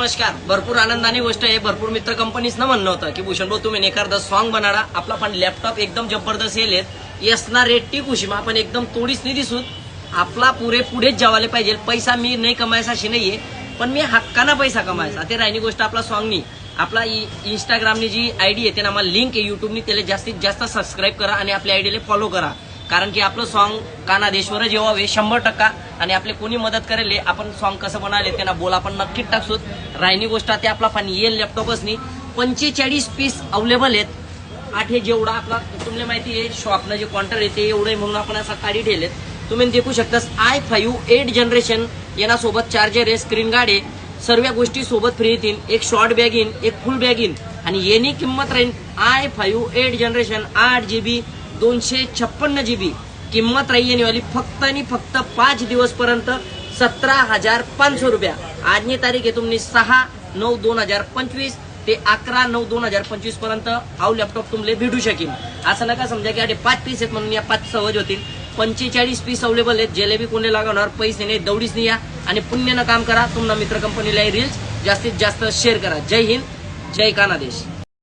नमस्कार. भरपूर आनंदाने गोष्ट आहे. भरपूर मित्र कंपनीजनं म्हणणं होतं की भूषण भाऊ तुम्ही एखादा सॉन्ग बनाडा. आपला पण लॅपटॉप एकदम जबरदस्त येईल यसना रेट कुशिमा आपण एकदम तोडीच नाही दिसूत. आपला पुढेच जेवायला पाहिजे. पैसा मी नाही कमायचा अशी नाहीये, पण मी हक्काना पैसा कमायचा. ते राहिनी गोष्ट आपला सॉन्गनी आपला इंस्टाग्रामनी जी आयडी आहे त्यांना आम्हाला लिंक आहे युट्यूबनी, त्याला जास्तीत जास्त सबस्क्राईब करा आणि आपल्या आयडीला फॉलो करा. कारण की आपलं सॉन्ग कानादेशवर जेवावे 100%. आणि आपले कोणी मदत करेल आपण सॉन्ग कसं बनायले त्यांना बोल आपण नक्कीच टाकसूत. राहिनी गोष्ट ते आपला पण येईल लॅपटॉपच नाही. 45 पीस अवेलेबल आहेत. 8 हे जेवढा आपला तुम्हाला माहिती आहे शॉपनं जे काउंटर येते एवढे म्हणून आपण असा काढी ठेवलेत. तुम्ही देखू शकता i5 8 जनरेशन येण्यासोबत चार्जर आहे, स्क्रीन गार्ड आहे, सर्व गोष्टी सोबत फ्री येतील. एक शॉर्ट बॅग इन, एक फुल बॅग इन आणि येणी किंमत राहील i5 8 जनरेशन 8 GB 256 GB किंमत राहील वाली फक्त आणि फक्त 5 दिवस पर्यंत 17,500 रुपया. आजनी तारीख आहे तुम्ही 6/9/2025 ते 11/9/2025 पर्यंत हा लॅपटॉप तुम्हाला भेटू शकेल. असं नका समजा की अरे 5 पीस आहेत म्हणून या 5 सहज होतील. 45 पीस अवेलेबल आहेत. जेलेबी कोणी लागणार पैसे नाही, दौडीच नाही या आणि पुण्यानं काम करा. तुम्हाला मित्र कंपनीला रील्स जास्तीत जास्त शेअर करा. जय हिंद, जय कानादेश.